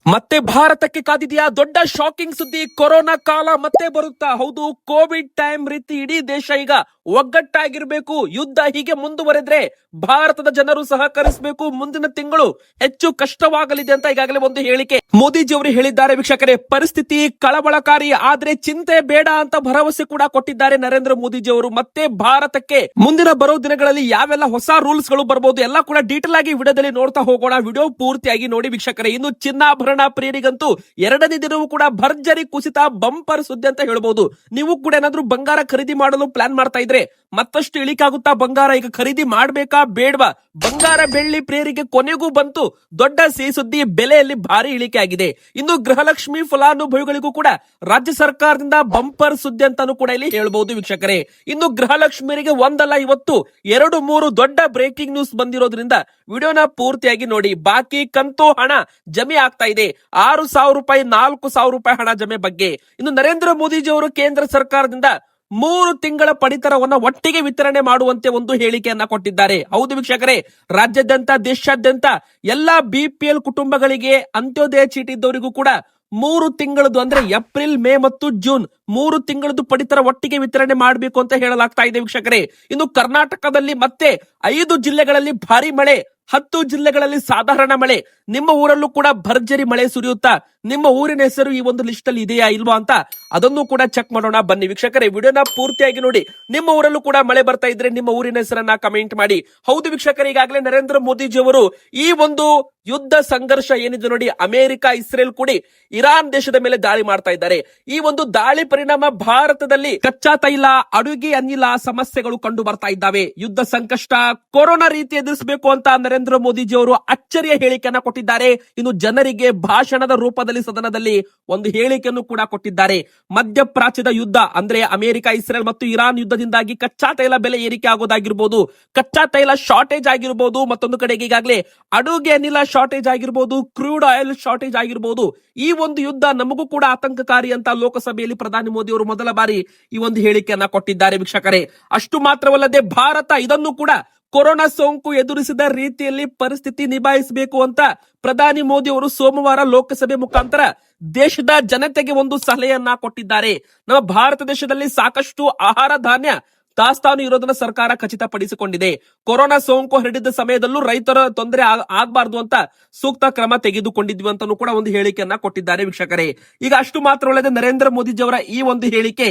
ಮತ್ತೆ ಭಾರತಕ್ಕೆ ಕಾದಿದೆಯಾ ದೊಡ್ಡ ಶಾಕಿಂಗ್ ಸುದ್ದಿ. ಕೊರೋನಾ ಕಾಲ ಮತ್ತೆ ಬರುತ್ತಾ? ಹೌದು, ಕೋವಿಡ್ ಟೈಮ್ ರೀತಿ ಇಡೀ ದೇಶ ಈಗ ಒಗ್ಗಟ್ಟಾಗಿರ್ಬೇಕು. ಯುದ್ಧ ಹೀಗೆ ಮುಂದುವರೆದ್ರೆ ಭಾರತದ ಜನರು ಸಹಕರಿಸಬೇಕು. ಮುಂದಿನ ತಿಂಗಳು ಹೆಚ್ಚು ಕಷ್ಟವಾಗಲಿದೆ ಅಂತ ಈಗಾಗಲೇ ಒಂದು ಹೇಳಿಕೆ ಮೋದಿಜಿ ಅವರು ಹೇಳಿದ್ದಾರೆ. ವೀಕ್ಷಕರೇ, ಪರಿಸ್ಥಿತಿ ಕಳವಳಕಾರಿ, ಆದ್ರೆ ಚಿಂತೆ ಬೇಡ ಅಂತ ಭರವಸೆ ಕೂಡ ಕೊಟ್ಟಿದ್ದಾರೆ ನರೇಂದ್ರ ಮೋದಿಜಿ ಅವರು. ಮತ್ತೆ ಭಾರತಕ್ಕೆ ಮುಂದಿನ ಬರೋ ದಿನಗಳಲ್ಲಿ ಯಾವೆಲ್ಲ ಹೊಸ ರೂಲ್ಸ್ ಗಳು ಬರಬಹುದು ಎಲ್ಲ ಕೂಡ ಡೀಟೇಲ್ ಆಗಿ ವಿಡಿಯೋದಲ್ಲಿ ನೋಡ್ತಾ ಹೋಗೋಣ. ವಿಡಿಯೋ ಪೂರ್ತಿಯಾಗಿ ನೋಡಿ ವೀಕ್ಷಕರೇ. ಇನ್ನು ಚಿನ್ನಾಭರಣ ಪ್ರಿಯರಿಗಂತೂ ಎರಡನೇ ದಿನವೂ ಕೂಡ ಭರ್ಜರಿ ಕುಸಿತ, ಬಂಪರ್ ಸುದ್ದಿ ಅಂತ ಹೇಳ್ಬಹುದು. ನೀವು ಕೂಡ ಏನಾದ್ರೂ ಬಂಗಾರ ಖರೀದಿ ಮಾಡಲು ಪ್ಲಾನ್ ಮಾಡ್ತಾ ಇದ್ರೆ ಮತ್ತಷ್ಟು ಇಳಿಕಾಗುತ್ತಾ ಬಂಗಾರ? ಈಗ ಖರೀದಿ ಮಾಡ್ಬೇಕಾ ಬೇಡವಾ? ಬಂಗಾರ ಬೆಳ್ಳಿ ಪ್ರಿಯರಿಗೆ ಕೊನೆಗೂ ಬಂತು ದೊಡ್ಡ ಸಿಹಿ ಸುದ್ದಿ. ಬೆಲೆಯಲ್ಲಿ ಭಾರಿ ಇಳಿಕೆ ಆಗಿದೆ. ಇನ್ನು ಗೃಹಲಕ್ಷ್ಮಿ ಫಲಾನುಭವಿಗಳಿಗೂ ಕೂಡ ರಾಜ್ಯ ಸರ್ಕಾರದಿಂದ ಬಂಪರ್ ಸುದ್ದಿ ಅಂತಾನು ಕೂಡ ಇಲ್ಲಿ ಹೇಳ್ಬಹುದು ವೀಕ್ಷಕರೇ. ಇನ್ನು ಗೃಹಲಕ್ಷ್ಮಿಯರಿಗೆ ಒಂದಲ್ಲ ಇವತ್ತು 2-3 ದೊಡ್ಡ ಬ್ರೇಕಿಂಗ್ ನ್ಯೂಸ್ ಬಂದಿರೋದ್ರಿಂದ ವಿಡಿಯೋನ ಪೂರ್ತಿಯಾಗಿ ನೋಡಿ. ಬಾಕಿ ಕಂತು ಹಣ ಜಮೆ ಆಗ್ತಾ ಇದೆ. 6,000 ರೂಪಾಯಿ, 4,000 ರೂಪಾಯಿ ಹಣ ಜಮೆ ಬಗ್ಗೆ. ಇನ್ನು ನರೇಂದ್ರ ಮೋದಿಜಿ ಅವರು ಕೇಂದ್ರ ಸರ್ಕಾರದಿಂದ 3 ತಿಂಗಳ ಪಡಿತರವನ್ನ ಒಟ್ಟಿಗೆ ವಿತರಣೆ ಮಾಡುವಂತೆ ಒಂದು ಹೇಳಿಕೆಯನ್ನ ಕೊಟ್ಟಿದ್ದಾರೆ. ಹೌದು ವೀಕ್ಷಕರೇ, ರಾಜ್ಯಾದ್ಯಂತ ದೇಶಾದ್ಯಂತ ಎಲ್ಲಾ BPL ಕುಟುಂಬಗಳಿಗೆ ಅಂತ್ಯೋದಯ ಚೀಟಿ ಇದ್ದವರಿಗೂ ಕೂಡ 3 ತಿಂಗಳದ್ದು ಅಂದ್ರೆ ಏಪ್ರಿಲ್, ಮೇ ಮತ್ತು ಜೂನ್ 3 ತಿಂಗಳದ್ದು ಪಡಿತರ ಒಟ್ಟಿಗೆ ವಿತರಣೆ ಮಾಡಬೇಕು ಅಂತ ಹೇಳಲಾಗ್ತಾ ಇದೆ ವೀಕ್ಷಕರೇ. ಇನ್ನು ಕರ್ನಾಟಕದಲ್ಲಿ ಮತ್ತೆ 5 ಜಿಲ್ಲೆಗಳಲ್ಲಿ ಭಾರಿ ಮಳೆ, 10 ಜಿಲ್ಲೆಗಳಲ್ಲಿ ಸಾಧಾರಣ ಮಳೆ. ನಿಮ್ಮ ಊರಲ್ಲೂ ಕೂಡ ಭರ್ಜರಿ ಮಳೆ ಸುರಿಯುತ್ತಾ? ನಿಮ್ಮ ಊರಿನ ಹೆಸರು ಈ ಒಂದು ಲಿಸ್ಟ್ ಅಲ್ಲಿ ಇದೆಯಾ ಇಲ್ವಾ ಅಂತ ಅದನ್ನು ಕೂಡ ಚೆಕ್ ಮಾಡೋಣ ಬನ್ನಿ ವೀಕ್ಷಕರೇ. ವಿಡಿಯೋನ ಪೂರ್ತಿಯಾಗಿ ನೋಡಿ. ನಿಮ್ಮ ಊರಲ್ಲೂ ಕೂಡ ಮಳೆ ಬರ್ತಾ ಇದ್ರೆ ನಿಮ್ಮ ಊರಿನ ಹೆಸರನ್ನ ಕಮೆಂಟ್ ಮಾಡಿ. ಹೌದು ವೀಕ್ಷಕರೇ, ಈಗಾಗಲೇ ನರೇಂದ್ರ ಮೋದಿಜಿ ಅವರು ಈ ಒಂದು ಯುದ್ಧ ಸಂಘರ್ಷ ಏನಿದೆ ನೋಡಿ, ಅಮೆರಿಕ, ಇಸ್ರೇಲ್ ಕೂಡಿ ಇರಾನ್ ದೇಶದ ಮೇಲೆ ದಾಳಿ ಮಾಡ್ತಾ ಇದ್ದಾರೆ. ಈ ಒಂದು ದಾಳಿ ಪರಿಣಾಮ ಭಾರತದಲ್ಲಿ ಕಚ್ಚಾ ತೈಲ, ಅಡುಗೆ ಅನಿಲ ಸಮಸ್ಯೆಗಳು ಕಂಡು ಬರ್ತಾ ಇದ್ದಾವೆ. ಯುದ್ಧ ಸಂಕಷ್ಟ, ಕೊರೋನಾ ರೀತಿ ಎದುರಿಸಬೇಕು ಅಂತ ನರೇಂದ್ರ ಮೋದಿಜಿ ಅವರು ಅಚ್ಚರಿಯ ಹೇಳಿಕೆಯನ್ನ ಕೊಟ್ಟಿದ್ದಾರೆ. ಇನ್ನು ಜನರಿಗೆ ಭಾಷಣದ ರೂಪದಲ್ಲಿ ಸದನದಲ್ಲಿ ಒಂದು ಹೇಳಿಕೆಯನ್ನು ಕೂಡ ಕೊಟ್ಟಿದ್ದಾರೆ. ಮಧ್ಯಪ್ರಾಚ್ಯದ ಯುದ್ಧ ಅಂದ್ರೆ ಅಮೆರಿಕ, ಇಸ್ರೇಲ್ ಮತ್ತು ಇರಾನ್ ಯುದ್ಧದಿಂದಾಗಿ ಕಚ್ಚಾ ತೈಲ ಬೆಲೆ ಏರಿಕೆ ಆಗೋದಾಗಿರ್ಬೋದು, ಕಚ್ಚಾ ತೈಲ ಶಾರ್ಟೇಜ್ ಆಗಿರ್ಬೋದು, ಮತ್ತೊಂದು ಕಡೆಗೆ ಈಗಾಗಲೇ ಅಡುಗೆ ಅನಿಲ ಶಾರ್ಟೇಜ್ ಆಗಿರ್ಬೋದು, ಕ್ರೂಡ್ ಆಯಿಲ್ ಶಾರ್ಟೇಜ್ ಆಗಿರ್ಬೋದು. ಈ ಒಂದು ಯುದ್ಧ ನಮಗೂ ಕೂಡ ಆತಂಕಕಾರಿ ಅಂತ ಲೋಕಸಭೆಯಲ್ಲಿ ಪ್ರಧಾನಿ ಮೋದಿ ಅವರು ಮೊದಲ ಬಾರಿ ಈ ಒಂದು ಹೇಳಿಕೆಯನ್ನ ಕೊಟ್ಟಿದ್ದಾರೆ ವೀಕ್ಷಕರೇ. ಅಷ್ಟು ಮಾತ್ರವಲ್ಲದೆ ಭಾರತ ಇದನ್ನು ಕೂಡ ಕೊರೋನಾ ಸೋಂಕು ಎದುರಿಸಿದ ರೀತಿಯಲ್ಲಿ ಪರಿಸ್ಥಿತಿ ನಿಭಾಯಿಸಬೇಕು ಅಂತ ಪ್ರಧಾನಿ ಮೋದಿ ಅವರು ಸೋಮವಾರ ಲೋಕಸಭೆ ಮುಖಾಂತರ ದೇಶದ ಜನತೆಗೆ ಒಂದು ಸಲಹೆಯನ್ನ ಕೊಟ್ಟಿದ್ದಾರೆ. ನಮ್ಮ ಭಾರತ ದೇಶದಲ್ಲಿ ಸಾಕಷ್ಟು ಆಹಾರ ಧಾನ್ಯ ದಾಸ್ತಾನು ಇರೋದನ್ನ ಸರ್ಕಾರ ಖಚಿತಪಡಿಸಿಕೊಂಡಿದೆ. ಕೊರೋನಾ ಸೋಂಕು ಹರಡಿದ ಸಮಯದಲ್ಲೂ ರೈತರ ತೊಂದರೆ ಆಗಬಾರದು ಅಂತ ಸೂಕ್ತ ಕ್ರಮ ತೆಗೆದುಕೊಂಡಿದ್ವಿ ಅಂತಾನು ಕೂಡ ಒಂದು ಹೇಳಿಕೆಯನ್ನ ಕೊಟ್ಟಿದ್ದಾರೆ ವೀಕ್ಷಕರೇ. ಈಗ ಅಷ್ಟು ಮಾತ್ರವಲ್ಲದೆ ನರೇಂದ್ರ ಮೋದಿಜಿ ಅವರ ಈ ಒಂದು ಹೇಳಿಕೆ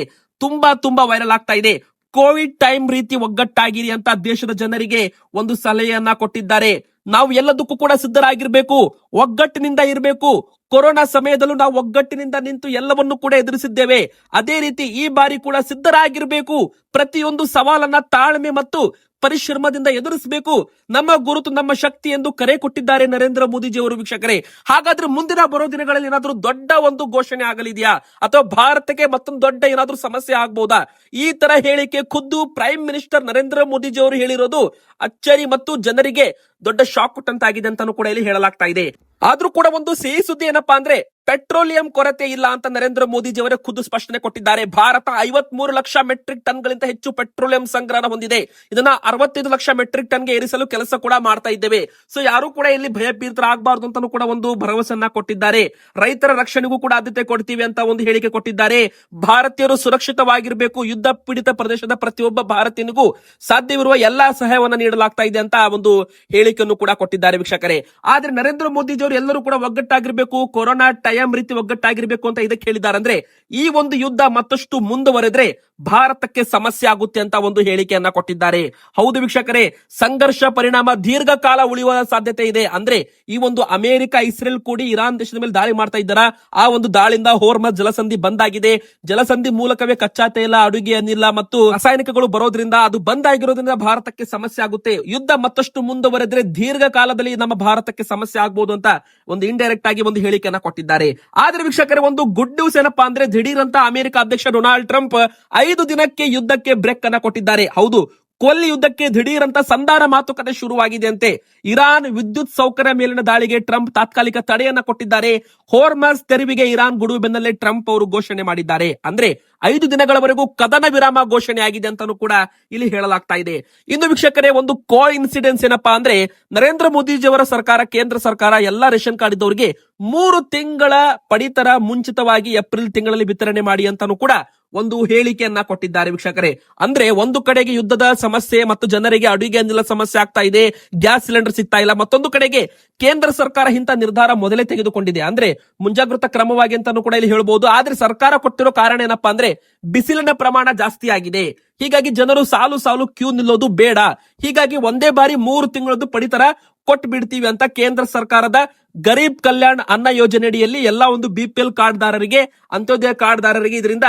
ತುಂಬಾ ವೈರಲ್ ಆಗ್ತಾ ಇದೆ. ಕೋವಿಡ್ ಟೈಮ್ ರೀತಿ ಒಗ್ಗಟ್ಟಾಗಿರಿ ಅಂತ ದೇಶದ ಜನರಿಗೆ ಒಂದು ಸಲಹೆಯನ್ನ ಕೊಟ್ಟಿದ್ದಾರೆ. ನಾವು ಎಲ್ಲದಕ್ಕೂ ಕೂಡ ಸಿದ್ಧರಾಗಿರ್ಬೇಕು, ಒಗ್ಗಟ್ಟಿನಿಂದ ಇರಬೇಕು. ಕೊರೋನಾ ಸಮಯದಲ್ಲೂ ನಾವು ಒಗ್ಗಟ್ಟಿನಿಂದ ನಿಂತು ಎಲ್ಲವನ್ನು ಕೂಡ ಎದುರಿಸಿದ್ದೇವೆ. ಅದೇ ರೀತಿ ಈ ಬಾರಿ ಕೂಡ ಸಿದ್ಧರಾಗಿರ್ಬೇಕು. ಪ್ರತಿಯೊಂದು ಸವಾಲನ್ನ ತಾಳ್ಮೆ ಮತ್ತು ಪರಿಶ್ರಮದಿಂದ ಎದುರಿಸಬೇಕು. ನಮ್ಮ ಗುರುತು ನಮ್ಮ ಶಕ್ತಿ ಎಂದು ಕರೆ ಕೊಟ್ಟಿದ್ದಾರೆ ನರೇಂದ್ರ ಮೋದಿಜಿ ಅವರು ವೀಕ್ಷಕರೇ. ಹಾಗಾದ್ರೆ ಮುಂದಿನ ಬರೋ ದಿನಗಳಲ್ಲಿ ಏನಾದ್ರೂ ದೊಡ್ಡ ಒಂದು ಘೋಷಣೆ ಆಗಲಿದೆಯಾ ಅಥವಾ ಭಾರತಕ್ಕೆ ಮತ್ತೊಂದು ದೊಡ್ಡ ಏನಾದ್ರೂ ಸಮಸ್ಯೆ ಆಗ್ಬಹುದಾ? ಈ ತರ ಹೇಳಿಕೆ ಖುದ್ದು ಪ್ರೈಮ್ ಮಿನಿಸ್ಟರ್ ನರೇಂದ್ರ ಮೋದಿಜಿ ಅವರು ಹೇಳಿರೋದು ಅಚ್ಚರಿ ಮತ್ತು ಜನರಿಗೆ ದೊಡ್ಡ ಶಾಕ್ ಕೊಟ್ಟಂತಾಗಿದೆ ಅಂತಾನು ಕೂಡ ಇಲ್ಲಿ ಹೇಳಲಾಗ್ತಾ ಇದೆ. ಆದ್ರೂ ಕೂಡ ಒಂದು ಸಿಹಿ ಸುದ್ದಿ ಏನಪ್ಪಾ ಅಂದ್ರೆ ಪೆಟ್ರೋಲಿಯಂ ಕೊರತೆ ಇಲ್ಲ ಅಂತ ನರೇಂದ್ರ ಮೋದಿಜಿ ಅವರೇ ಖುದ್ದು ಸ್ಪಷ್ಟನೆ ಕೊಟ್ಟಿದ್ದಾರೆ. ಭಾರತ 53 ಲಕ್ಷ ಮೆಟ್ರಿಕ್ ಟನ್ಗಳಿಂದ ಹೆಚ್ಚು ಪೆಟ್ರೋಲಿಯಂ ಸಂಗ್ರಹಣ ಹೊಂದಿದೆ. ಇದನ್ನ 65 ಲಕ್ಷ ಮೆಟ್ರಿಕ್ ಟನ್ಗೆ ಏರಿಸಲು ಕೆಲಸ ಕೂಡ ಮಾಡ್ತಾ ಇದ್ದೇವೆ. ಸೊ ಯಾರು ಕೂಡ ಇಲ್ಲಿ ಭಯಭೀತರಾಗಬಾರದು ಅಂತಾನು ಕೂಡ ಒಂದು ಭರವಸೆಯನ್ನ ಕೊಟ್ಟಿದ್ದಾರೆ. ರೈತರ ರಕ್ಷಣೆಗೂ ಕೂಡ ಆದ್ಯತೆ ಕೊಡ್ತೀವಿ ಅಂತ ಒಂದು ಹೇಳಿಕೆ ಕೊಟ್ಟಿದ್ದಾರೆ. ಭಾರತೀಯರು ಸುರಕ್ಷಿತವಾಗಿರಬೇಕು. ಯುದ್ಧ ಪೀಡಿತ ಪ್ರದೇಶದ ಪ್ರತಿಯೊಬ್ಬ ಭಾರತೀಯನಿಗೂ ಸಾಧ್ಯವಿರುವ ಎಲ್ಲಾ ಸಹಾಯವನ್ನ ನೀಡಲಾಗ್ತಾ ಇದೆ ಅಂತ ಒಂದು ಹೇಳಿಕೆಯನ್ನು ಕೂಡ ಕೊಟ್ಟಿದ್ದಾರೆ ವೀಕ್ಷಕರೇ. ಆದ್ರೆ ನರೇಂದ್ರ ಮೋದಿಜಿ ಅವರು ಎಲ್ಲರೂ ಕೂಡ ಒಗ್ಗಟ್ಟಾಗಿರ್ಬೇಕು, ಕೊರೋನಾ ಟೈಮ್ ರೀತಿ ಒಗ್ಗಟ್ಟಾಗಿರ್ಬೇಕು ಅಂತ ಇದಕ್ಕೆ ಹೇಳಿದ್ದಾರೆ. ಅಂದ್ರೆ ಈ ಒಂದು ಯುದ್ಧ ಮತ್ತಷ್ಟು ಮುಂದುವರೆದ್ರೆ ಭಾರತಕ್ಕೆ ಸಮಸ್ಯೆ ಆಗುತ್ತೆ ಅಂತ ಒಂದು ಹೇಳಿಕೆಯನ್ನ ಕೊಟ್ಟಿದ್ದಾರೆ. ಹೌದು ವೀಕ್ಷಕರೇ, ಸಂಘರ್ಷ ಪರಿಣಾಮ ದೀರ್ಘಕಾಲ ಉಳಿಯುವ ಸಾಧ್ಯತೆ ಇದೆ. ಅಂದ್ರೆ ಈ ಒಂದು ಅಮೆರಿಕ, ಇಸ್ರೇಲ್ ಕೂಡಿ ಇರಾನ್ ದೇಶದ ಮೇಲೆ ದಾಳಿ ಮಾಡ್ತಾ ಇದ್ದಾರ. ಆ ಒಂದು ದಾಳಿಯಿಂದ ಹೋರ್ಮಜ್ ಜಲಸಂಧಿ ಬಂದ್ ಆಗಿದೆ. ಜಲಸಂಧಿ ಮೂಲಕವೇ ಕಚ್ಚಾ ತೈಲ, ಅಡುಗೆ ಅನಿಲ ಮತ್ತು ರಾಸಾಯನಿಕಗಳು ಬರೋದ್ರಿಂದ ಅದು ಬಂದ್ ಆಗಿರೋದ್ರಿಂದ ಭಾರತಕ್ಕೆ ಸಮಸ್ಯೆ ಆಗುತ್ತೆ. ಯುದ್ಧ ಮತ್ತಷ್ಟು ಮುಂದುವರೆದ್ರೆ ದೀರ್ಘಕಾಲದಲ್ಲಿ ನಮ್ಮ ಭಾರತಕ್ಕೆ ಸಮಸ್ಯೆ ಆಗ್ಬಹುದು ಅಂತ ಒಂದು ಇಂಡೈರೆಕ್ಟ್ ಆಗಿ ಒಂದು ಹೇಳಿಕೆಯನ್ನ ಕೊಟ್ಟಿದ್ದಾರೆ. ಆದ್ರೆ ವೀಕ್ಷಕರೇ, ಒಂದು ಗುಡ್ ನ್ಯೂಸ್ ಏನಪ್ಪಾ ಅಂದ್ರೆ ದಿಢೀರ್ ಅಂತ ಅಮೆರಿಕ ಅಧ್ಯಕ್ಷ ಡೊನಾಲ್ಡ್ ಟ್ರಂಪ್ 5 ದಿನಕ್ಕೆ ಯುದ್ಧಕ್ಕೆ ಬ್ರೇಕ್ ಅನ್ನ ಕೊಟ್ಟಿದ್ದಾರೆ. ಹೌದು, ಕೊಲ್ಲಿ ಯುದ್ಧಕ್ಕೆ ದಿಢೀರ್ ಅಂತ ಸಂಧಾನ ಮಾತುಕತೆ ಶುರುವಾಗಿದೆ ಅಂತೆ. ಇರಾನ್ ವಿದ್ಯುತ್ ಸೌಕರ್ಯ ಮೇಲಿನ ದಾಳಿಗೆ ಟ್ರಂಪ್ ತಾತ್ಕಾಲಿಕ ತಡೆಯನ್ನ ಕೊಟ್ಟಿದ್ದಾರೆ. ಹೋರ್ಮಸ್ ತೆರವಿಗೆ ಇರಾನ್ ಗುಡುವು ಬೆನ್ನಲ್ಲೇ ಟ್ರಂಪ್ ಅವರು ಘೋಷಣೆ ಮಾಡಿದ್ದಾರೆ. ಅಂದ್ರೆ 5 ದಿನಗಳವರೆಗೂ ಕದನ ವಿರಾಮ ಘೋಷಣೆ ಆಗಿದೆ ಅಂತಾನೂ ಕೂಡ ಇಲ್ಲಿ ಹೇಳಲಾಗ್ತಾ ಇದೆ. ಇನ್ನು ವೀಕ್ಷಕರೇ, ಒಂದು ಕೋ ಇನ್ಸಿಡೆನ್ಸ್ ಏನಪ್ಪಾ ಅಂದ್ರೆ, ನರೇಂದ್ರ ಮೋದಿಜಿಯವರ ಸರ್ಕಾರ, ಕೇಂದ್ರ ಸರ್ಕಾರ ಎಲ್ಲಾ ರೇಷನ್ ಕಾರ್ಡ್ ಇದ್ದವರಿಗೆ 3 ತಿಂಗಳ ಪಡಿತರ ಮುಂಚಿತವಾಗಿ ಏಪ್ರಿಲ್ ತಿಂಗಳಲ್ಲಿ ವಿತರಣೆ ಮಾಡಿ ಅಂತಾನೂ ಕೂಡ ಒಂದು ಹೇಳಿಕೆಯನ್ನ ಕೊಟ್ಟಿದ್ದಾರೆ ವೀಕ್ಷಕರೇ. ಅಂದ್ರೆ ಒಂದು ಕಡೆಗೆ ಯುದ್ಧದ ಸಮಸ್ಯೆ ಮತ್ತು ಜನರಿಗೆ ಅಡುಗೆ ಅನಿಲ ಸಮಸ್ಯೆ ಆಗ್ತಾ ಇದೆ, ಗ್ಯಾಸ್ ಸಿಲಿಂಡರ್ ಸಿಗ್ತಾ ಇಲ್ಲ. ಮತ್ತೊಂದು ಕಡೆಗೆ ಕೇಂದ್ರ ಸರ್ಕಾರ ಇಂಥ ನಿರ್ಧಾರ ಮೊದಲೇ ತೆಗೆದುಕೊಂಡಿದೆ, ಅಂದ್ರೆ ಮುಂಜಾಗ್ರತಾ ಕ್ರಮವಾಗಿ ಅಂತಾನೂ ಕೂಡ ಇಲ್ಲಿ ಹೇಳ್ಬಹುದು. ಆದ್ರೆ ಸರ್ಕಾರ ಕೊಟ್ಟಿರೋ ಕಾರಣ ಏನಪ್ಪಾ ಅಂದ್ರೆ, ಬಿಸಿಲಿನ ಪ್ರಮಾಣ ಜಾಸ್ತಿ ಆಗಿದೆ, ಹೀಗಾಗಿ ಜನರು ಸಾಲು ಸಾಲು ಕ್ಯೂ ನಿಲ್ಲೋದು ಬೇಡ, ಹೀಗಾಗಿ ಒಂದೇ ಬಾರಿ 3 ತಿಂಗಳದ್ದು ಪಡಿತರ ಕೊಟ್ಟು ಬಿಡ್ತೀವಿ ಅಂತ ಕೇಂದ್ರ ಸರ್ಕಾರದ ಗರೀಬ್ ಕಲ್ಯಾಣ್ ಅನ್ನ ಯೋಜನೆಯಡಿಯಲ್ಲಿ ಎಲ್ಲಾ ಒಂದು BPL ಕಾರ್ಡ್ದಾರರಿಗೆ, ಅಂತ್ಯೋದಯ ಕಾರ್ಡ್ದಾರರಿಗೆ ಇದರಿಂದ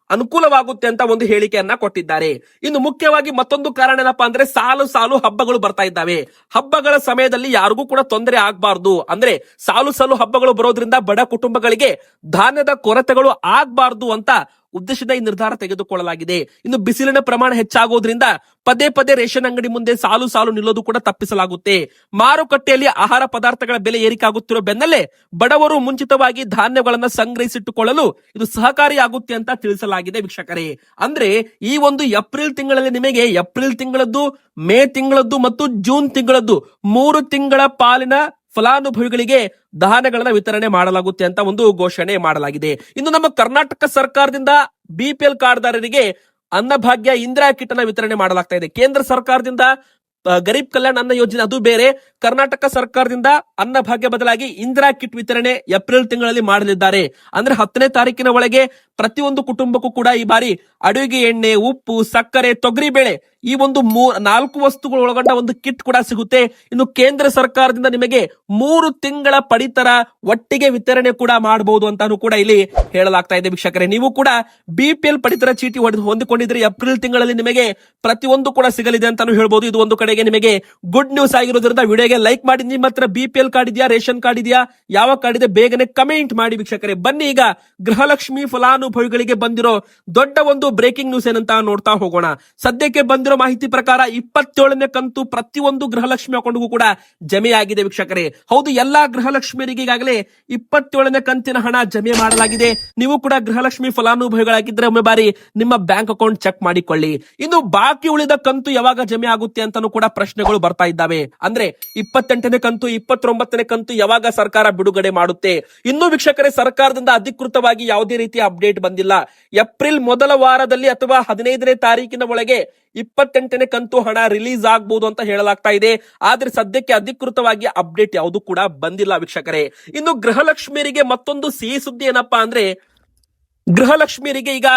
ಅನುಕೂಲವಾಗುತ್ತೆ ಅಂತ ಒಂದು ಹೇಳಿಕೆಯನ್ನ ಕೊಟ್ಟಿದ್ದಾರೆ. ಇನ್ನು ಮುಖ್ಯವಾಗಿ ಮತ್ತೊಂದು ಕಾರಣ ಏನಪ್ಪಾ ಅಂದ್ರೆ, ಸಾಲು ಸಾಲು ಹಬ್ಬಗಳು ಬರ್ತಾ ಇದ್ದಾವೆ. ಹಬ್ಬಗಳ ಸಮಯದಲ್ಲಿ ಯಾರಿಗೂ ಕೂಡ ತೊಂದರೆ ಆಗ್ಬಾರ್ದು, ಅಂದ್ರೆ ಸಾಲು ಸಾಲು ಹಬ್ಬಗಳು ಬರೋದ್ರಿಂದ ಬಡ ಕುಟುಂಬಗಳಿಗೆ ಧಾನ್ಯದ ಕೊರತೆಗಳು ಆಗ್ಬಾರ್ದು ಅಂತ ಉದ್ದೇಶದ ಈ ನಿರ್ಧಾರ ತೆಗೆದುಕೊಳ್ಳಲಾಗಿದೆ. ಇನ್ನು ಬಿಸಿಲಿನ ಪ್ರಮಾಣ ಹೆಚ್ಚಾಗೋದ್ರಿಂದ ಪದೇ ಪದೇ ರೇಷನ್ ಅಂಗಡಿ ಮುಂದೆ ಸಾಲು ಸಾಲು ನಿಲ್ಲೋದು ಕೂಡ ತಪ್ಪಿಸಲಾಗುತ್ತೆ. ಮಾರುಕಟ್ಟೆಯಲ್ಲಿ ಆಹಾರ ಪದಾರ್ಥಗಳ ಬೆಲೆ ಏರಿಕೆ ಆಗುತ್ತಿರೋ ಬೆನ್ನಲ್ಲೇ ಬಡವರು ಮುಂಚಿತವಾಗಿ ಧಾನ್ಯಗಳನ್ನ ಸಂಗ್ರಹಿಸಿಟ್ಟುಕೊಳ್ಳಲು ಇದು ಸಹಕಾರಿಯಾಗುತ್ತೆ ಅಂತ ತಿಳಿಸಲಾಗಿದೆ ವೀಕ್ಷಕರೇ. ಅಂದ್ರೆ ಈ ಒಂದು ಏಪ್ರಿಲ್ ತಿಂಗಳಲ್ಲಿ ನಿಮಗೆ ಏಪ್ರಿಲ್ ತಿಂಗಳದ್ದು, ಮೇ ತಿಂಗಳದ್ದು ಮತ್ತು ಜೂನ್ ತಿಂಗಳದ್ದು 3 ತಿಂಗಳ ಪಾಲಿನ ಫಲಾನುಭವಿಗಳಿಗೆ ಧಾನ್ಯಗಳನ್ನ ವಿತರಣೆ ಮಾಡಲಾಗುತ್ತೆ ಅಂತ ಒಂದು ಘೋಷಣೆ ಮಾಡಲಾಗಿದೆ. ಇನ್ನು ನಮ್ಮ ಕರ್ನಾಟಕ ಸರ್ಕಾರದಿಂದ BPL ಕಾರ್ಡ್ದಾರರಿಗೆ ಅನ್ನಭಾಗ್ಯ ಇಂದಿರಾ ಕಿಟ್ ಅನ್ನ ವಿತರಣೆ ಮಾಡಲಾಗ್ತಾ ಇದೆ. ಕೇಂದ್ರ ಸರ್ಕಾರದಿಂದ ಗರೀಬ್ ಕಲ್ಯಾಣ್ ಅನ್ನ ಯೋಜನೆ ಅದು ಬೇರೆ, ಕರ್ನಾಟಕ ಸರ್ಕಾರದಿಂದ ಅನ್ನಭಾಗ್ಯ ಬದಲಾಗಿ ಇಂದಿರಾ ಕಿಟ್ ವಿತರಣೆ ಏಪ್ರಿಲ್ ತಿಂಗಳಲ್ಲಿ ಮಾಡಲಿದ್ದಾರೆ. ಅಂದ್ರೆ 10ನೇ ತಾರೀಕಿನ ಒಳಗೆ ಪ್ರತಿಯೊಂದು ಕುಟುಂಬಕ್ಕೂ ಕೂಡ ಈ ಬಾರಿ ಅಡುಗೆ ಎಣ್ಣೆ, ಉಪ್ಪು, ಸಕ್ಕರೆ, ತೊಗರಿ ಬೇಳೆ ಈ ಒಂದು 4 ವಸ್ತುಗಳು ಒಳಗೊಂಡ ಒಂದು ಕಿಟ್ ಕೂಡ ಸಿಗುತ್ತೆ. ಇನ್ನು ಕೇಂದ್ರ ಸರ್ಕಾರದಿಂದ ನಿಮಗೆ 3 ತಿಂಗಳ ಪಡಿತರ ಒಟ್ಟಿಗೆ ವಿತರಣೆ ಕೂಡ ಮಾಡಬಹುದು ಅಂತಾನು ಕೂಡ ಇಲ್ಲಿ ಹೇಳಲಾಗ್ತಾ ಇದೆ ವೀಕ್ಷಕರೇ. ನೀವು ಕೂಡ BPL ಪಡಿತರ ಚೀಟಿ ಹೊಂದಿಕೊಂಡಿದ್ರೆ ಏಪ್ರಿಲ್ ತಿಂಗಳಲ್ಲಿ ನಿಮಗೆ ಪ್ರತಿಯೊಂದು ಕೂಡ ಸಿಗಲಿದೆ ಅಂತಾನು ಹೇಳ್ಬೋದು. ಇದು ಒಂದು ಕಡೆಗೆ ನಿಮಗೆ ಗುಡ್ ನ್ಯೂಸ್ ಆಗಿರೋದ್ರಿಂದ ವಿಡಿಯೋಗೆ ಲೈಕ್ ಮಾಡಿ. ನಿಮ್ಮ ಹತ್ರ BPL ಕಾರ್ಡ್ ಇದೆಯಾ, ರೇಷನ್ ಕಾರ್ಡ್ ಇದೆಯಾ, ಯಾವ ಕಾರ್ಡ್ ಇದೆ ಬೇಗನೆ ಕಮೆಂಟ್ ಮಾಡಿ ವೀಕ್ಷಕರೇ. ಬನ್ನಿ ಈಗ ಗೃಹಲಕ್ಷ್ಮಿ ಫಲಾನುಭವಿಗಳಿಗೆ ಬಂದಿರೋ ದೊಡ್ಡ ಒಂದು ಬ್ರೇಕಿಂಗ್ ನ್ಯೂಸ್ ಏನಂತ ನೋಡ್ತಾ ಹೋಗೋಣ. ಸದ್ಯಕ್ಕೆ ಬಂದಿರೋ ಮಾಹಿತಿ ಪ್ರಕಾರ 27ನೇ ಕಂತು ಪ್ರತಿಯೊಂದು ಗೃಹಲಕ್ಷ್ಮಿ ಅಕೌಂಟ್ಗೂ ಕೂಡ ಜಮೆಯಾಗಿದೆ ವೀಕ್ಷಕರೇ. ಹೌದು, ಎಲ್ಲಾ ಗೃಹಲಕ್ಷ್ಮಿಯರಿಗೆ ಈಗಾಗಲೇ 27ನೇ ಕಂತಿನ ಹಣ ಜಮೆ ಮಾಡಲಾಗಿದೆ. ನೀವು ಕೂಡ ಗೃಹಲಕ್ಷ್ಮಿ ಫಲಾನುಭವಿಗಳಾಗಿದ್ರೆ ಒಮ್ಮೆ ಬಾರಿ ನಿಮ್ಮ ಬ್ಯಾಂಕ್ ಅಕೌಂಟ್ ಚೆಕ್ ಮಾಡಿಕೊಳ್ಳಿ. ಇನ್ನು ಬಾಕಿ ಉಳಿದ ಕಂತು ಯಾವಾಗ ಜಮೆ ಆಗುತ್ತೆ ಅಂತಾನು ಕೂಡ ಪ್ರಶ್ನೆಗಳು ಬರ್ತಾ ಇದ್ದಾವೆ. ಅಂದ್ರೆ 28ನೇ ಕಂತು, 29ನೇ ಕಂತು ಯಾವಾಗ ಸರ್ಕಾರ ಬಿಡುಗಡೆ ಮಾಡುತ್ತೆ? ಇನ್ನು ವೀಕ್ಷಕರೇ, ಸರ್ಕಾರದಿಂದ ಅಧಿಕೃತವಾಗಿ ಯಾವುದೇ ರೀತಿಯ ಅಪ್ಡೇಟ್ ಬಂದಿಲ್ಲ. ಏಪ್ರಿಲ್ ಮೊದಲ ವಾರದಲ್ಲಿ ಅಥವಾ 15ನೇ ತಾರೀಕಿನ ಒಳಗೆ 28ನೇ ಕಂತು ಹಣ ರಿಲೀಸ್ ಆಗಬಹುದು ಅಂತ ಹೇಳಲಾಗ್ತಾ ಇದೆ. ಆದ್ರೆ ಸದ್ಯಕ್ಕೆ ಅಧಿಕೃತವಾಗಿ ಅಪ್ಡೇಟ್ ಯಾವುದು ಕೂಡ ಬಂದಿಲ್ಲ ವೀಕ್ಷಕರೇ. ಇನ್ನು ಗೃಹಲಕ್ಷ್ಮಿಯರಿಗೆ ಮತ್ತೊಂದು ಸಿಹಿ ಸುದ್ದಿ ಏನಪ್ಪಾ ಅಂದ್ರೆ, ಗೃಹಲಕ್ಷ್ಮಿಯರಿಗೆ ಈಗ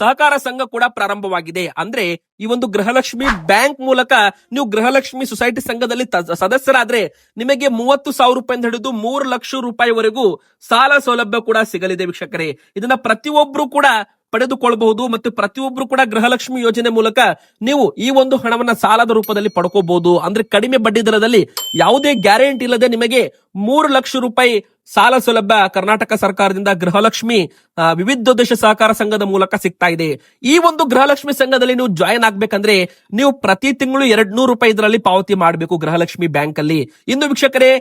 ಸಹಕಾರ ಸಂಘ ಕೂಡ ಪ್ರಾರಂಭವಾಗಿದೆ. ಅಂದ್ರೆ ಈ ಒಂದು ಗೃಹಲಕ್ಷ್ಮಿ ಬ್ಯಾಂಕ್ ಮೂಲಕ ನೀವು ಗೃಹಲಕ್ಷ್ಮಿ ಸೊಸೈಟಿ ಸಂಘದಲ್ಲಿ ಸದಸ್ಯರಾದ್ರೆ ನಿಮಗೆ 30,000 ರೂಪಾಯಿಂದ ಹಿಡಿದು 3 ಲಕ್ಷ ರೂಪಾಯಿವರೆಗೂ ಸಾಲ ಸೌಲಭ್ಯ ಕೂಡ ಸಿಗಲಿದೆ ವೀಕ್ಷಕರೇ. ಇದನ್ನ ಪ್ರತಿಯೊಬ್ರು ಕೂಡ ಪಡೆದುಕೊಳ್ಳಬಹುದು ಮತ್ತು ಪ್ರತಿಯೊಬ್ರು ಕೂಡ ಗೃಹಲಕ್ಷ್ಮಿ ಯೋಜನೆ ಮೂಲಕ ನೀವು ಈ ಒಂದು ಹಣವನ್ನ ಸಾಲದ ರೂಪದಲ್ಲಿ ಪಡ್ಕೋಬಹುದು. ಅಂದ್ರೆ ಕಡಿಮೆ ಬಡ್ಡಿ ದರದಲ್ಲಿ ಯಾವುದೇ ಗ್ಯಾರಂಟಿ ಇಲ್ಲದೆ ನಿಮಗೆ 3 ಲಕ್ಷ ರೂಪಾಯಿ ಸಾಲ ಸೌಲಭ್ಯ ಕರ್ನಾಟಕ ಸರ್ಕಾರದಿಂದ ಗೃಹಲಕ್ಷ್ಮಿ ವಿವಿಧೋದ್ದೇಶ ಸಹಕಾರ ಸಂಘದ ಮೂಲಕ ಸಿಗ್ತಾ ಇದೆ. ಈ ಒಂದು ಗೃಹಲಕ್ಷ್ಮಿ ಸಂಘದಲ್ಲಿ ನೀವು ಜಾಯಿನ್ ಆಗ್ಬೇಕಂದ್ರೆ ನೀವು ಪ್ರತಿ ತಿಂಗಳು 200 ರೂಪಾಯಿ ಇದರಲ್ಲಿ ಪಾವತಿ ಮಾಡಬೇಕು ಗೃಹಲಕ್ಷ್ಮಿ ಬ್ಯಾಂಕ್ ಅಲ್ಲಿ. ಇನ್ನು ವೀಕ್ಷಕರೇ,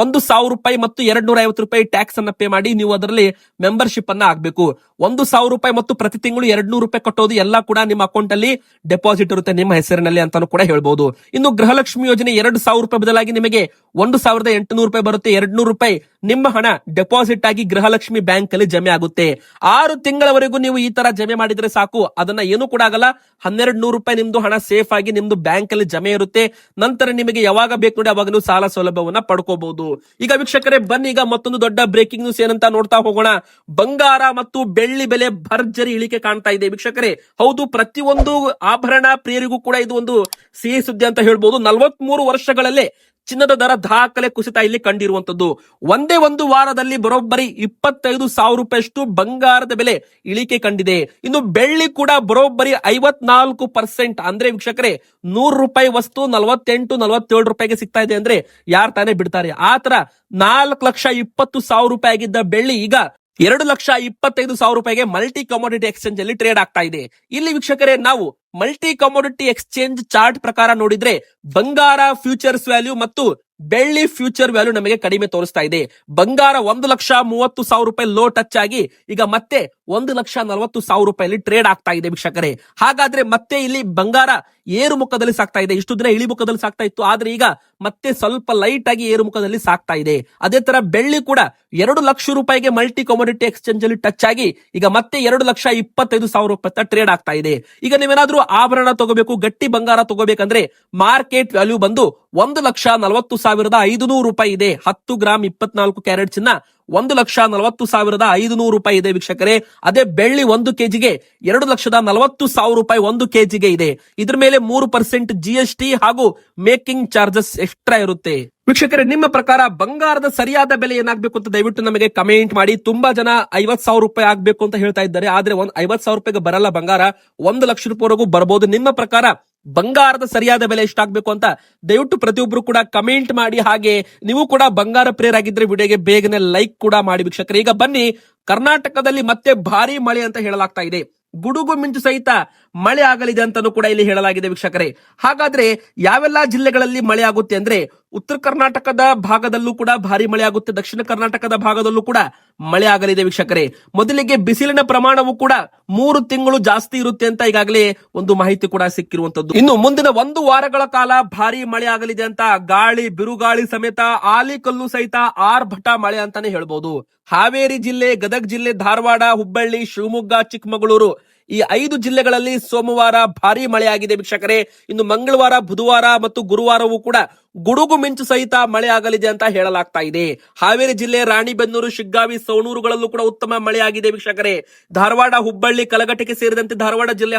1,000 ರೂಪಾಯಿ ಮತ್ತು 250 ರೂಪಾಯಿ ಟ್ಯಾಕ್ಸ್ ಅನ್ನ ಪೇ ಮಾಡಿ ನೀವು ಅದರಲ್ಲಿ ಮೆಂಬರ್ಶಿಪ್ ಅನ್ನ ಆಗ್ಬೇಕು. 1,000 ರೂಪಾಯಿ ಮತ್ತು ಪ್ರತಿ ತಿಂಗಳು 200 ರೂಪಾಯಿ ಕಟ್ಟೋದು ಎಲ್ಲ ಕೂಡ ನಿಮ್ಮ ಅಕೌಂಟ್ ಅಲ್ಲಿ ಡೆಪಾಸಿಟ್ ಇರುತ್ತೆ ನಿಮ್ಮ ಹೆಸರಿನಲ್ಲಿ ಅಂತಾನು ಕೂಡ ಹೇಳ್ಬಹುದು. ಇನ್ನು ಗೃಹಲಕ್ಷ್ಮಿ ಯೋಜನೆ 2,000 ರೂಪಾಯಿ ಬದಲಾಗಿ ನಿಮಗೆ 1,800 ರೂಪಾಯಿ ಬರುತ್ತೆ. 200 ರೂಪಾಯಿ ನಿಮ್ಮ ಹಣ ಡೆಪಾಸಿಟ್ ಆಗಿ ಗೃಹಲಕ್ಷ್ಮಿ ಬ್ಯಾಂಕ್ ಅಲ್ಲಿ ಜಮೆ ಆಗುತ್ತೆ. 6 ತಿಂಗಳವರೆಗೂ ನೀವು ಈ ತರ ಜಮೆ ಮಾಡಿದ್ರೆ ಸಾಕು, ಅದನ್ನ ಏನು ಕೂಡ ಆಗಲ್ಲ. 1,200 ರೂಪಾಯಿ ನಿಮ್ದು ಹಣ ಸೇಫ್ ಆಗಿ ನಿಮ್ದು ಬ್ಯಾಂಕ್ ಅಲ್ಲಿ ಜಮೆ ಇರುತ್ತೆ. ನಂತರ ನಿಮಗೆ ಯಾವಾಗ ಬೇಕು ನೋಡಿ ಅವಾಗ ನೀವು ಸಾಲ ಸೌಲಭ್ಯವನ್ನ ಪಡ್ಕೋಬಹುದು. ಈಗ ವೀಕ್ಷಕರೇ, ಬನ್ನಿ ಈಗ ಮತ್ತೊಂದು ದೊಡ್ಡ ಬ್ರೇಕಿಂಗ್ ನ್ಯೂಸ್ ಏನಂತ ನೋಡ್ತಾ ಹೋಗೋಣ. ಬಂಗಾರ ಮತ್ತು ಬೆಳ್ಳಿ ಬೆಲೆ ಭರ್ಜರಿ ಇಳಿಕೆ ಕಾಣ್ತಾ ಇದೆ ವೀಕ್ಷಕರೇ. ಹೌದು, ಪ್ರತಿಯೊಂದು ಆಭರಣ ಪ್ರಿಯರಿಗೂ ಕೂಡ ಇದು ಒಂದು ಸಿಹಿ ಸುದ್ದಿ ಅಂತ ಹೇಳ್ಬಹುದು. 43 ವರ್ಷಗಳಲ್ಲೇ ಚಿನ್ನದ ದರ ದಾಖಲೆ ಕುಸಿತ ಇಲ್ಲಿ ಕಂಡಿರುವಂತದ್ದು. ಒಂದೇ ಒಂದು ವಾರದಲ್ಲಿ ಬರೋಬ್ಬರಿ 25,000 ರೂಪಾಯಿಯಷ್ಟು ಬಂಗಾರದ ಬೆಲೆ ಇಳಿಕೆ ಕಂಡಿದೆ. ಇನ್ನು ಬೆಳ್ಳಿ ಕೂಡ ಬರೋಬ್ಬರಿ 54%. ಅಂದ್ರೆ ವೀಕ್ಷಕರೇ, 100 ರೂಪಾಯಿ ವಸ್ತು 48-47 ರೂಪಾಯಿಗೆ ಸಿಗ್ತಾ ಇದೆ ಅಂದ್ರೆ ಯಾರು ತಾನೇ ಬಿಡ್ತಾರೆ? ಆತರ 4,20,000 ರೂಪಾಯಿ ಆಗಿದ್ದ ಬೆಳ್ಳಿ ಈಗ 2,25,000 ರೂಪಾಯಿಗೆ ಮಲ್ಟಿ ಕಮೋಡಿಟಿ ಎಕ್ಸ್ಚೇಂಜ್ ಅಲ್ಲಿ ಟ್ರೇಡ್ ಆಗ್ತಾ ಇದೆ. ಇಲ್ಲಿ ವೀಕ್ಷಕರೇ, ನಾವು ಮಲ್ಟಿ ಕಮೋಡಿಟಿ ಎಕ್ಸ್ಚೇಂಜ್ ಚಾರ್ಟ್ ಪ್ರಕಾರ ನೋಡಿದ್ರೆ ಬಂಗಾರ ಫ್ಯೂಚರ್ಸ್ ವ್ಯಾಲ್ಯೂ ಮತ್ತು ಬೆಳ್ಳಿ ಫ್ಯೂಚರ್ ವ್ಯಾಲ್ಯೂ ನಮಗೆ ಕಡಿಮೆ ತೋರಿಸ್ತಾ ಇದೆ. ಬಂಗಾರ 1,30,30,000 ರೂಪಾಯಿ ಲೋ ಟಚ್ ಆಗಿ ಈಗ ಮತ್ತೆ 1,40,000 ರೂಪಾಯಲ್ಲಿ ಟ್ರೇಡ್ ಆಗ್ತಾ ಇದೆ ವೀಕ್ಷಕರೇ. ಹಾಗಾದ್ರೆ ಮತ್ತೆ ಇಲ್ಲಿ ಬಂಗಾರ ಏರು ಮುಖದಲ್ಲಿ ಸಾಕ್ತಾ ಇದೆ. ಇಷ್ಟು ದಿನ ಇಳಿ ಮುಖದಲ್ಲಿ ಸಾಕ್ತಾ ಇತ್ತು, ಆದ್ರೆ ಈಗ ಮತ್ತೆ ಸ್ವಲ್ಪ ಲೈಟ್ ಆಗಿ ಏರು ಮುಖದಲ್ಲಿ ಸಾಕ್ತಾ ಇದೆ. ಅದೇ ತರ ಬೆಳ್ಳಿ ಕೂಡ 2 ಲಕ್ಷ ರೂಪಾಯಿಗೆ ಮಲ್ಟಿ ಕಮೋಡಿಟಿ ಎಕ್ಸ್ಚೇಂಜ್ ಅಲ್ಲಿ ಟಚ್ ಆಗಿ ಈಗ ಮತ್ತೆ 2,25,000 ರೂಪಾಯಿ ಟ್ರೇಡ್ ಆಗ್ತಾ ಇದೆ. ಈಗ ನೀವೇನಾದ್ರೂ ಆಭರಣ ತಗೋಬೇಕು, ಗಟ್ಟಿ ಬಂಗಾರ ತಗೋಬೇಕಂದ್ರೆ ಮಾರ್ಕೆಟ್ ವ್ಯಾಲ್ಯೂ ಬಂದು 1,40,500 ರೂಪಾಯಿ ಇದೆ. 10 ಗ್ರಾಮ್ 24 ಕ್ಯಾರೆಟ್ ಚಿನ್ನ 1,40,500 ರೂಪಾಯಿ ಇದೆ ವೀಕ್ಷಕರೇ. ಅದೇ ಬೆಳ್ಳಿ 1 ಕೆಜಿಗೆ 2,40,000 ರೂಪಾಯಿ 1 ಕೆಜಿಗೆ ಇದೆ. ಇದ್ರ ಮೇಲೆ 3% GST ಹಾಗೂ ಮೇಕಿಂಗ್ ಚಾರ್ಜಸ್ ಎಕ್ಸ್ಟ್ರಾ ಇರುತ್ತೆ. ವೀಕ್ಷಕರೇ, ನಿಮ್ಮ ಪ್ರಕಾರ ಬಂಗಾರದ ಸರಿಯಾದ ಬೆಲೆ ಏನಾಗಬೇಕು ಅಂತ ದಯವಿಟ್ಟು ನಮಗೆ ಕಮೆಂಟ್ ಮಾಡಿ. ತುಂಬಾ ಜನ 50,000 ರೂಪಾಯಿ ಆಗ್ಬೇಕು ಅಂತ ಹೇಳ್ತಾ ಇದ್ದಾರೆ, ಆದ್ರೆ 50,000 ರೂಪಾಯಿಗೆ ಬರಲ್ಲ ಬಂಗಾರ, 1 ಲಕ್ಷ ರೂಪಾಯಿವರೆಗೂ ಬರಬಹುದು. ನಿಮ್ಮ ಪ್ರಕಾರ ಬಂಗಾರದ ಸರಿಯಾದ ಬೆಲೆ ಎಷ್ಟಾಗಬೇಕು ಅಂತ ದಯವಿಟ್ಟು ಪ್ರತಿಯೊಬ್ರು ಕೂಡ ಕಮೆಂಟ್ ಮಾಡಿ. ಹಾಗೆ ನೀವು ಕೂಡ ಬಂಗಾರ ಪ್ರೇರಾಗಿದ್ರೆ ವಿಡಿಯೋಗೆ ಬೇಗನೆ ಲೈಕ್ ಕೂಡ ಮಾಡಿ ವೀಕ್ಷಕರೇ. ಈಗ ಬನ್ನಿ, ಕರ್ನಾಟಕದಲ್ಲಿ ಮತ್ತೆ ಭಾರಿ ಮಳೆ ಅಂತ ಹೇಳಲಾಗ್ತಾ ಇದೆ. ಗುಡುಗು ಮಿಂಚು ಸಹಿತ ಮಳೆ ಆಗಲಿದೆ ಅಂತಾನೂ ಕೂಡ ಇಲ್ಲಿ ಹೇಳಲಾಗಿದೆ ವೀಕ್ಷಕರೇ. ಹಾಗಾದ್ರೆ ಯಾವೆಲ್ಲಾ ಜಿಲ್ಲೆಗಳಲ್ಲಿ ಮಳೆ ಆಗುತ್ತೆ ಅಂದ್ರೆ ಉತ್ತರ ಕರ್ನಾಟಕದ ಭಾಗದಲ್ಲೂ ಕೂಡ ಭಾರಿ ಮಳೆ ಆಗುತ್ತೆ, ದಕ್ಷಿಣ ಕರ್ನಾಟಕದ ಭಾಗದಲ್ಲೂ ಕೂಡ ಮಳೆ ಆಗಲಿದೆ ವೀಕ್ಷಕರೇ. ಮೊದಲಿಗೆ ಬಿಸಿಲಿನ ಪ್ರಮಾಣವು ಕೂಡ 3 ತಿಂಗಳು ಜಾಸ್ತಿ ಇರುತ್ತೆ ಅಂತ ಈಗಾಗಲೇ ಒಂದು ಮಾಹಿತಿ ಕೂಡ ಸಿಕ್ಕಿರುವಂತದ್ದು. ಇನ್ನು ಮುಂದಿನ 1 ವಾರಗಳ ಕಾಲ ಭಾರಿ ಮಳೆ ಆಗಲಿದೆ ಅಂತ ಗಾಳಿ ಬಿರುಗಾಳಿ ಸಮೇತ ಆಲಿಕಲ್ಲು ಸಹಿತ ಆರ್ಭಟ ಮಳೆ ಅಂತಾನೆ ಹೇಳ್ಬಹುದು. ಹಾವೇರಿ ಜಿಲ್ಲೆ, ಗದಗ ಜಿಲ್ಲೆ, ಧಾರವಾಡ, ಹುಬ್ಬಳ್ಳಿ, ಶಿವಮೊಗ್ಗ, ಚಿಕ್ಕಮಗಳೂರು ಈ 5 ಜಿಲ್ಲೆಗಳಲ್ಲಿ ಸೋಮವಾರ ಭಾರಿ ಮಳೆ ಆಗಿದೆ ವೀಕ್ಷಕರೇ. ಇನ್ನು ಮಂಗಳವಾರ, ಬುಧವಾರ ಮತ್ತು ಗುರುವಾರವೂ ಕೂಡ ಗುಡುಗು ಮಿಂಚು ಸಹಿತ ಮಳೆ ಆಗಲಿದೆ ಅಂತ ಹೇಳಲಾಗ್ತಾ ಇದೆ. ಹಾವೇರಿ ಜಿಲ್ಲೆ ರಾಣಿಬೆನ್ನೂರು, ಶಿಗ್ಗಾವಿ, ಸವಣೂರುಗಳಲ್ಲೂ ಕೂಡ ಉತ್ತಮ ಮಳೆ ಆಗಿದೆ ವೀಕ್ಷಕರೇ. ಧಾರವಾಡ, ಹುಬ್ಬಳ್ಳಿ, ಕಲಘಟಕಿ ಸೇರಿದಂತೆ ಧಾರವಾಡ ಜಿಲ್ಲೆ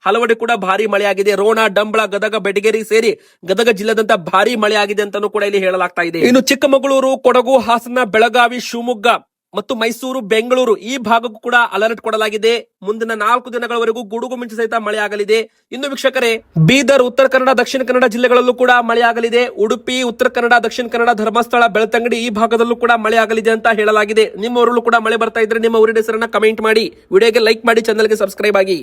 ಹಲವೆಡೆ ಕೂಡ ಭಾರಿ ಮಳೆ ಆಗಿದೆ. ರೋಣ, ಡಂಬಳ, ಗದಗ, ಬೆಡಗೇರಿ ಸೇರಿ ಗದಗ ಜಿಲ್ಲೆದಂತ ಭಾರಿ ಮಳೆ ಆಗಿದೆ ಅಂತಾನೂ ಕೂಡ ಇಲ್ಲಿ ಹೇಳಲಾಗ್ತಾ ಇದೆ. ಇನ್ನು ಚಿಕ್ಕಮಗಳೂರು, ಕೊಡಗು, ಹಾಸನ, ಬೆಳಗಾವಿ, ಶಿವಮೊಗ್ಗ ಮತ್ತು ಮೈಸೂರು, ಬೆಂಗಳೂರು ಈ ಭಾಗಕ್ಕೂ ಕೂಡ ಅಲರ್ಟ್ ಕೊಡಲಾಗಿದೆ. ಮುಂದಿನ 4 ದಿನಗಳವರೆಗೂ ಗುಡುಗು ಮಿಂಚು ಸಹಿತ ಮಳೆ ಆಗಲಿದೆ. ಇನ್ನು ವೀಕ್ಷಕರೇ, ಬೀದರ್, ಉತ್ತರ ಕನ್ನಡ, ದಕ್ಷಿಣ ಕನ್ನಡ ಜಿಲ್ಲೆಗಳಲ್ಲೂ ಕೂಡ ಮಳೆ ಆಗಲಿದೆ. ಉಡುಪಿ, ಉತ್ತರ ಕನ್ನಡ, ದಕ್ಷಿಣ ಕನ್ನಡ, ಧರ್ಮಸ್ಥಳ, ಬೆಳ್ತಂಗಡಿ ಈ ಭಾಗದಲ್ಲೂ ಕೂಡ ಮಳೆ ಆಗಲಿದೆ ಅಂತ ಹೇಳಲಾಗಿದೆ. ನಿಮ್ಮ ಊರಲ್ಲೂ ಕೂಡ ಮಳೆ ಬರ್ತಾ ಇದ್ರೆ ನಿಮ್ಮ ಊರಿನ ಹೆಸರನ್ನ ಕಮೆಂಟ್ ಮಾಡಿ, ವಿಡಿಯೋಗೆ ಲೈಕ್ ಮಾಡಿ, ಚಾನೆಲ್ಗೆ ಸಬ್ಸ್ಕ್ರೈಬ್ ಆಗಿ.